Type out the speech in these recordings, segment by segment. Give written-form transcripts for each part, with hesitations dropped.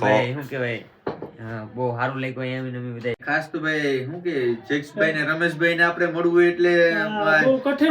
ભાઈ શું કહેવાય, બહુ સારું લાગ્યું એમ અમે બધા. ખાસ તો ભાઈ શું કે જેક્સભાઈ ને રમેશભાઈ ને આપણે મળવું એટલે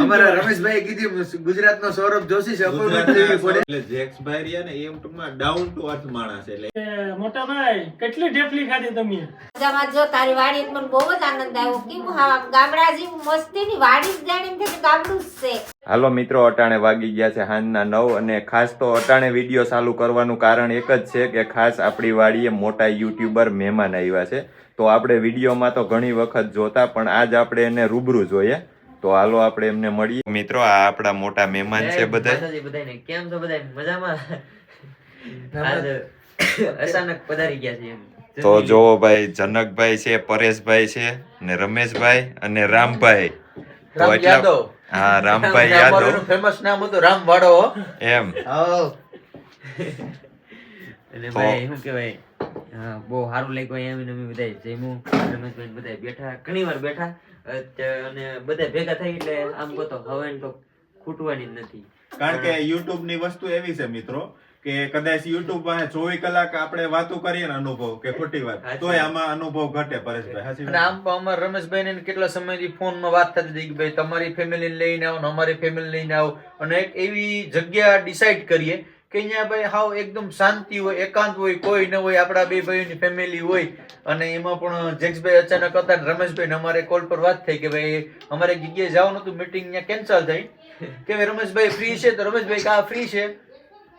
અમારા રમેશભાઈ કીધું ગુજરાતનો સૌરભ જોશી છે, અપોઇન્ટમેન્ટ લેવી પડે. એટલે જેક્સભાઈ રહ્યા ને એમ ટૂંકમાં ડાઉન ટુ અર્થ માણસ છે. એટલે મોટા ભાઈ કેટલી ઢેફલી ખાધી તમે? મજામાં. જો તારી વાડી મને બહુ જ આનંદ આવ્યો. કેવું હા ગામડા જેવું મસ્તીની વાડી જ જાણીને કે ગામડું જ છે. હાલો મિત્રો, અટાણે વાગી ગયા છે સાંજના 9 અને ખાસ તો અટાણે વિડીયો ચાલુ કરવાનું કારણ એક જ છે કે ખાસ આપણી વાડીએ મોટા યુટ્યુબર મહેમાન આવ્યા છે. તો આપણે વિડીયોમાં તો ઘણી વખત જોતા, પણ આજ આપણે એને રૂબરૂ જોઈએ. તો હાલો આપણે એમને મળીએ. મિત્રો, આ આપણા મોટા મહેમાન છે બધા. કેમ છો બધા? મજામાં? અચાનક પધારી ગયા છે એમ. તો જોવો ભાઈ, જનકભાઈ છે, પરેશભાઈ છે ને રમેશભાઈ અને રામભાઈ. તો એટલે હા, રામભાઈ યાદવ ફેમસ નામ હતું રામવાડો એમ. અને ભાઈ શું કહેવાય, બહુ સારું લાગ્યું એમ અમે બધા જમ્યું. રમેશભાઈ બધા બેઠા, ઘણી વાર બેઠા અને બધા ભેગા થઈ એટલે આમ કહો તો હવે તો ખૂટવાની જ નથી. કારણ કે યુટ્યુબ ની વસ્તુ એવી છે મિત્રો કે કદાચ યુટ્યુબ પાસે 24 કલાક આપણે વાતો કરીએ ને અનુભવ કે ખોટી વાત, તોય આમાં અનુભવ ઘટે. પરેશભાઈ અને આમ તો અમારા રમેશભાઈ ને કેટલા સમયથી ફોન માં વાત થતી હતી કે ભાઈ તમારી ફેમિલી લઈને આવો ને અમારી ફેમિલી લઈને આવો, અને એક એવી જગ્યા ડિસાઈડ કરીએ કે અહીંયા ભાઈ હાવ એકદમ શાંતિ હોય, એકાંત હોય, કોઈ ન હોય, આપણા બે ભાઈઓની ફેમિલી હોય. અને એમાં પણ જેક્સભાઈ અચાનક હતા ને રમેશભાઈ ને અમારે કોલ પર વાત થઈ કે ભાઈ અમારે એક જગ્યાએ જવાનું હતું, મીટિંગ અહીંયા કેન્સલ થઈ કે રમેશભાઈ ફ્રી છે? તો રમેશભાઈ કા ફ્રી છે.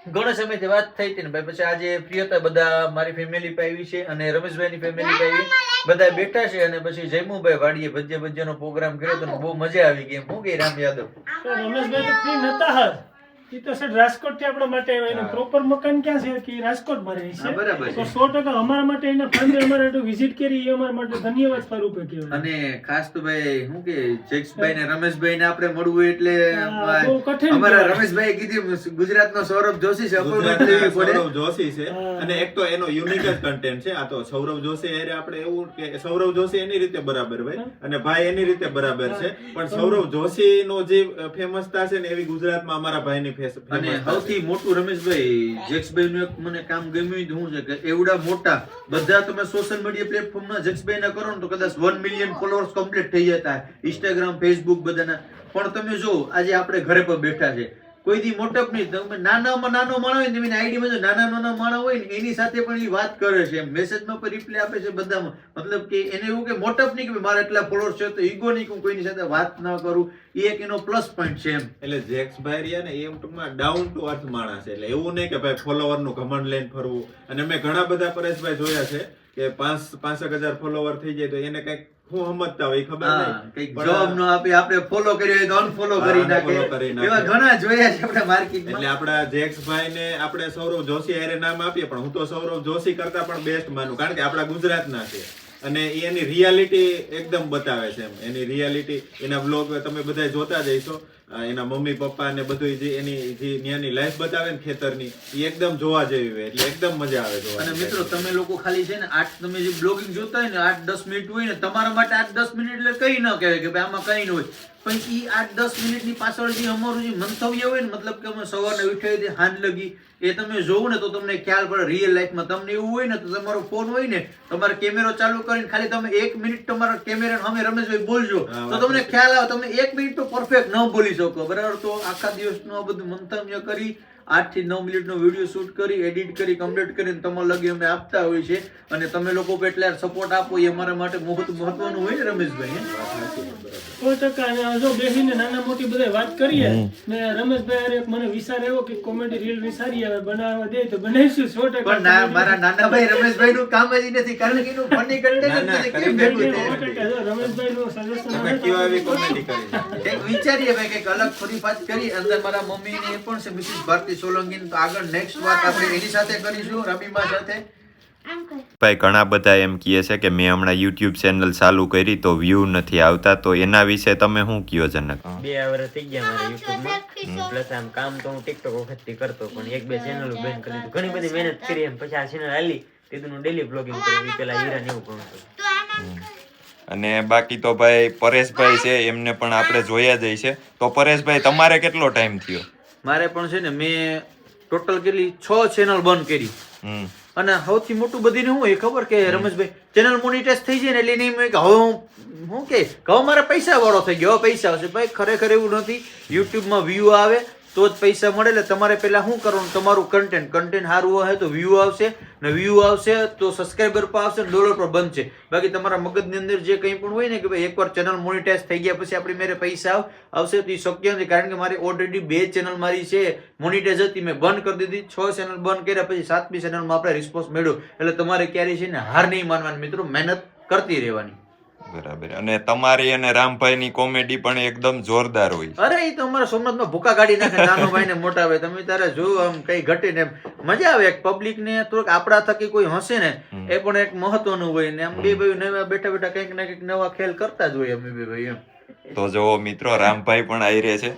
ઘણા સમયથી વાત થઈ હતી ને ભાઈ, પછી આજે ફ્રી હતા બધા, મારી ફેમિલી પણ આવી છે અને રમેશભાઈ ની ફેમિલી પણ આવી, બધા બેઠા છે. અને પછી જયમુભાઈ વાડીએ ભજીયાનો પ્રોગ્રામ કર્યો હતો, બહુ મજા આવી ગઈ. શું કે રામ યાદવ? રમેશભાઈ તો ફ્રી નતા હાલ, એ તો સર રાજકોટ થી આપણા માટે એનું પ્રોપર મકાન ક્યાં છે કે રાજકોટ માં રહે છે. બરાબર. તો 100% અમારા માટે એના ફ્રેન્ડ અમારે વિઝિટ કરી એ અમારા માટે ધન્યવાદ સ્વરૂપે કહેવાય. અને ખાસ તો ભાઈ શું કે જેક્સભાઈ ને રમેશભાઈ ને આપણે મળવું એટલે બહુ કઠિન. અમારા રમેશભાઈ કીધું ગુજરાતનો સૌરભ જોશી છે, અપોઇન્ટમેન્ટ લેવી પડે. સૌરભ જોશી છે અને એક તો એનો યુનિક જ કન્ટેન્ટ છે. આ તો સૌરભ જોશી એટલે આપણે એવું કે સૌરભ જોશી એની રીતે બરાબર ભાઈ અને ભાઈ એની રીતે બરાબર છે, પણ સૌરભ જોશી નો જે ફેમસતા છે ને એવી ગુજરાતમાં અમારા ભાઈની અને સૌથી મોટું રમેશભાઈ જેક્સભાઈ નું એક મને કામ ગમ્યું શું છે કે એવડા મોટા બધા તમે સોશિયલ મીડિયા પ્લેટફોર્મમાં જેક્સભાઈ ના કરો ને તો કદાચ 1 મિલિયન ફોલોઅર્સ કમ્પ્લીટ થઈ જતા, ઇન્સ્ટાગ્રામ, ફેસબુક બધાના. પણ તમે જો આજે આપણે ઘરે પર બેઠા છે, કોઈ દી મોટપ નહીં, તમે નાનામાં નાનો માણસ હોય ને, આઈડીમાં જો નાના માણસ હોય ને એની સાથે પણ એ વાત કરે છે, મેસેજમાં પણ રિપ્લાય આપે છે બધામાં. મતલબ કે એને એવું કે મોટપ નહીં કે મારા એટલા ફોલોઅર્સ છે તો ઈગો નહીં કે હું કોઈની સાથે વાત ના કરું, એ એક એનો પ્લસ પોઈન્ટ છે એમ. એટલે જેક્સભાઈ રહ્યા ને એમ ટૂંકમાં ડાઉન ટુ અર્થ માણસ છે. એટલે એવું નહીં કે ભાઈ ફોલોવર નું ઘમંડ લઈને ફરવું. અને મેં ઘણા બધા પરેશભાઈ જોયા છે કે 5,000 ફોલોવર થઈ જાય તો એને કઈક હું સમજતા હોય ખબર નહીં, જવાબ ન આપે, આપણે ફોલો કર્યો તો અનફોલો કરી નાખે, એવા ઘણા જોયા છે આપણે માર્કેટમાં. એટલે આપડા જેક્સભાઈ ને આપણે સૌરભ જોશી હારે નામ આપીએ, પણ હું તો સૌરભ જોશી કરતા પણ બેસ્ટ માનું, કારણ કે આપણા ગુજરાતના છે અને એની રિયાલિટી એકદમ બતાવે છે એમ. એની રિયાલિટી, એના વ્લોગ તમે બધા જોતા જઈશો, એના મમ્મી પપ્પા ને બધું જે એની જે ત્યાંની લાઈફ બતાવે ને ખેતરની, એ એકદમ જોવા જેવી હોય. એટલે એકદમ મજા આવે જોવા. અને મિત્રો તમે લોકો ખાલી છે ને તમે જે બ્લોગિંગ જોતા હોય ને 8-10 મિનિટ હોય ને, તમારા માટે 8-10 મિનિટ એટલે કઈ ન કહેવાય કે ભાઈ આમાં કઈ ન હોય, પણ એ 8-10 મિનિટની પાછળ જે અમારું જે મંતવ્ય હોય ને, મતલબ કે અમે સવારે ઉઠાવી હાંજ લગી એ તમે જોવો ને તો તમને ખ્યાલ પડે. રિયલ લાઈફમાં તમને એવું હોય ને તો તમારો ફોન હોય ને, તમારો કેમેરો ચાલુ કરીને ખાલી તમે 1 મિનિટ તમારા કેમેરા સામે રમેશભાઈ બોલજો તો તમને ખ્યાલ આવે. તમે 1 મિનિટ તો પરફેક્ટ ન બોલી શકો બરાબર. તો આખા દિવસનું આ બધું મંતવ્ય કરી 8 થી 9 મિનિટનો વિડીયો શૂટ કરી, એડિટ કરી, કમ્પ્લીટ કરીને તમારા લગી અમે આપતા હોય છે. અને તમે લોકો એટલા સપોર્ટ આપો એ અમારા માટે મહત્વનું હોય ને રમેશભાઈ. 100% જો બેસીને નાના મોટી બધા વાત કરીએ ને રમેશભાઈ અરે મને વિચાર આવ્યો કે કોમેડી રીલ વિચારી આવે બનાવવા દે તો બનાવીશું 100%. પણ મારા નાના ભાઈ રમેશભાઈ નું કામ જ નથી, કારણ કે એનું ફની કન્ટેન્ટ નથી. કેમ ભેગું થાય? રમેશભાઈ નું સજેશન તમે કેવા એવી કોમેડી કરી એક વિચારીએ ભાઈ કઈક અલગ થોડી વાત કરી. અંદર મારા મમ્મી ને એ પણ છે મિસિસ ભારતી સોલંકી, તો આગળ નેક્સ્ટ વાત આપણે એની સાથે કરીશું, રમીબા સાથે. ભાઈ ઘણા બધા એમ કહે છે કે મેં હમણાં યુટ્યુબ ચેનલ ચાલુ કરી તો વ્યૂ નથી આવતા, તો એના વિશે તમે શું કહો જનક? 2 વર્ષ થઈ ગયા મારા યુટ્યુબમાં, પ્લસ આમ કામ તો હું ટિકટોક વખતથી કરતો, પણ 1-2 ચેનલ બેન કરી દીધું. ઘણી બધી મહેનત કરી એમ, પછી આ ચેનલ હાલી તેનું ડેલી બ્લોગિંગ કરું. એ પેલા હીરા ને એવું ભણતો. અને બાકી તો ભાઈ પરેશભાઈ છે એમને પણ આપણે જોયા જ છે. તો પરેશભાઈ તમારે કેટલો ટાઈમ થયો? મારે પણ છે ને મેં ટોટલ કેટલી 6 ચેનલ બંધ કરી અને સૌથી મોટું બધીને શું હોય ખબર કે રમેશભાઈ, ચેનલ મોનિટાઈઝ થઈ જાય ને એટલે એની એમ હોય કે હવે હું કે હવે મારા પૈસા વાળો થઈ ગયો, હવે પૈસા આવશે. ભાઈ ખરેખર એવું નથી. યુટ્યુબમાં વ્યૂ આવે તો જ પૈસા મળે. એટલે તમારે પહેલા શું કરવાનું, તમારું કન્ટેન્ટ સારું હોય તો વ્યૂ આવશે, ને વ્યૂ આવશે તો સબસ્ક્રાઈબર પર આવશે, ડોલર પર બનશે. બાકી તમારા મગજની અંદર જે કંઈ પણ હોય ને કે ભાઈ એકવાર ચેનલ મોનિટાઈઝ થઈ ગયા પછી આપણી મેરે પૈસા આવશે, તો એ શક્ય નથી. કારણ કે મારી ઓલરેડી 2 ચેનલ મારી છે મોનિટાઈઝ હતી, મેં બંધ કરી દીધી. 6 ચેનલ બંધ કર્યા પછી 7મી ચેનલમાં આપણે રિસ્પોન્સ મળ્યો. એટલે તમારે ક્યારેય છે ને હાર નહીં માનવાની મિત્રો, મહેનત કરતી રહેવાની. બરાબર. અને તમારી અને રામભાઈની કોમેડી પણ એકદમ જોરદાર હોય. અરે એ તો અમારા સોમનાથમાં ભૂકા કાઢી નાખે, નાનો ભાઈ ને મોટા ભાઈ. તમે તારે જો આમ કઈ ઘટે ને મજા આવે. એક પબ્લિક ને થોડુંક આપણા થકી કોઈ હસે ને એ પણ એક મહત્વનું હોય. ને આમ બે ભાઈ નવા બેઠા બેઠા કંઈક ને કંઈક નવા ખેલ કરતા જ હોય અમે બે ભાઈ એમ. તો જો મિત્રો રામભાઈ પણ આવી રહ્યા છે.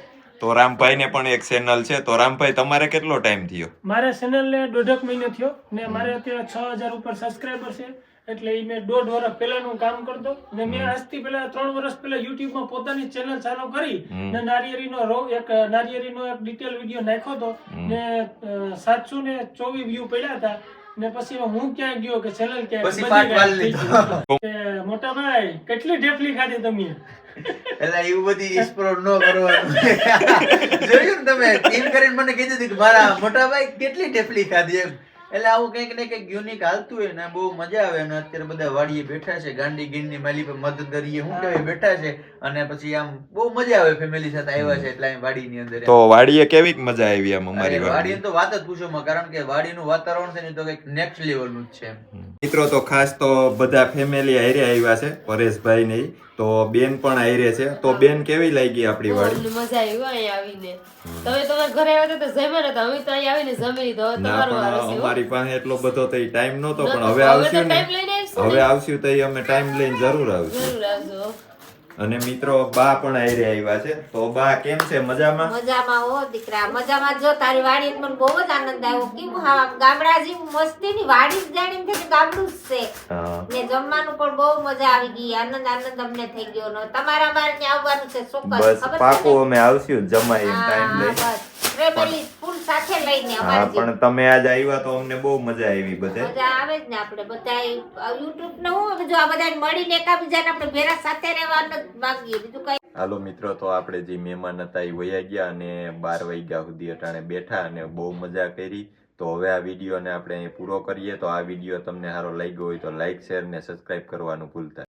તો રામભાઈ ને પણ એક ચેનલ છે. તો રામભાઈ તમારે કેટલો ટાઈમ થયો? મારા ચેનલ ને 1.5 મહિનો થયો ને મારે અત્યારે 6000 ઉપર સબસ્ક્રાઈબર છે. એટલે એ મેં 1.5 વર્ષ પહેલાનું કામ કરતો ને મેં આજથી પહેલા 3 વર્ષ પહેલા યુટ્યુબમાં પોતાની ચેનલ ચાલુ કરી ને નારિયેળીનો એક ડિટેલ વિડીયો નાખ્યો હતો ને 724 વ્યૂ પડ્યા હતા. ને પછી હું ક્યાં ગયો કે ચેનલ પછી પાટ વાળ લીધો. મોટા ભાઈ કેટલી ઢેફલી ખાધી તમે? એટલે એવું બધી એક્સપ્લોર ન કરવાનું. જોયું ને તમે ટીમ કરીને મને કીધું હતું કે મારા મોટા ભાઈ કેટલી ઢેફલી ખાધી એમ. એટલે આવું કંઈક ને કંઈક યુનિક હાલતું હોય ને બહુ મજા આવે. અને અત્યારે બધા વાડીએ બેઠા છે, ગાંડી ગીરની માલી પર મદદ કરીએ શું કહેવાય બેઠા છે. અને પછી આમ બહુ મજા આવે, ફેમિલી સાથે આવ્યા છે એટલે અહીં વાડીની અંદર. તો વાડીએ કેવી મજા આવી આમ અમારી વાડી તો વાત જ પૂછો માં, કારણ કે વાડીનું વાતાવરણ છે ને તો કંઈક નેક્સ્ટ લેવલનું જ છે. મિત્રો તો ખાસ તો બધા ફેમિલી હારે આવ્યા છે, પરેશભાઈ ને ઈ. તો બેન પણ હારે છે. તો બેન કેવી લાગી આપણી વાડી? મજા આવી અહીંયા આવીને. તમે તમારા ઘરે આવ્યા હતા તો જમ્યા નતા, અમે તો અહીંયા આવીને જમી લીધો. હવે ના તમારો વારો પણ છે. અમારી પાસે એટલો બધો તો ટાઈમ નહોતો, પણ નહોતો, હવે આવશું ને, time લઈને આવીશું ને. હવે આવશું તો ઈ અમે ટાઈમ લઈને જરૂર આવશું. જરૂર આવજો. અને મિત્રો બા પણ હારે આવ્યા છે. તો બા કેમ છે? મજામાં? મજામાં હો દીકરા, મજામાં. જો તારી વાડી મને બહુ જ આનંદ આવ્યો. કેવું હા ગામડા જેવું મસ્તીની વાડી જ જાણીને થાય કે ગામડું જ છે. હા. ને જમવાનું પણ બહુ મજા આવી ગઈ. આનંદ અમને થઈ ગયો. ને તમારા અમારે ત્યાં આવવાનું છે ચોક્કસ. બસ ખબર છે પાકું ને? અમે આવશું જમાઈ ટાઈમ લઈ. બસ ફેમિલી ફૂલ સાથે લઈને હા અમારી પણ તમે આજ આવ્યા તો અમને બહુ મજા આવી બધે. મજા આવે જ ને. આપણે બધા યુટ્યુબ ને હું જો આ બધા મળીને એકાબીજાને આપણે ભેરા સાથે રહેવાનું જ માંગીએ, બીજું કઈ. હાલો મિત્રો, તો આપણે જે મહેમાન હતા એ વયા ગયા અને 12 વાગ્યા સુધી અટાણે બેઠા અને બહુ મજા કરી. તો હવે આ વિડીયોને આપણે અહીં પૂરો કરીએ. તો આ વિડીયો તમને સારો લાગ્યો હોય તો લાઈક, શેર ને સબસ્ક્રાઇબ કરવાનું ભૂલતા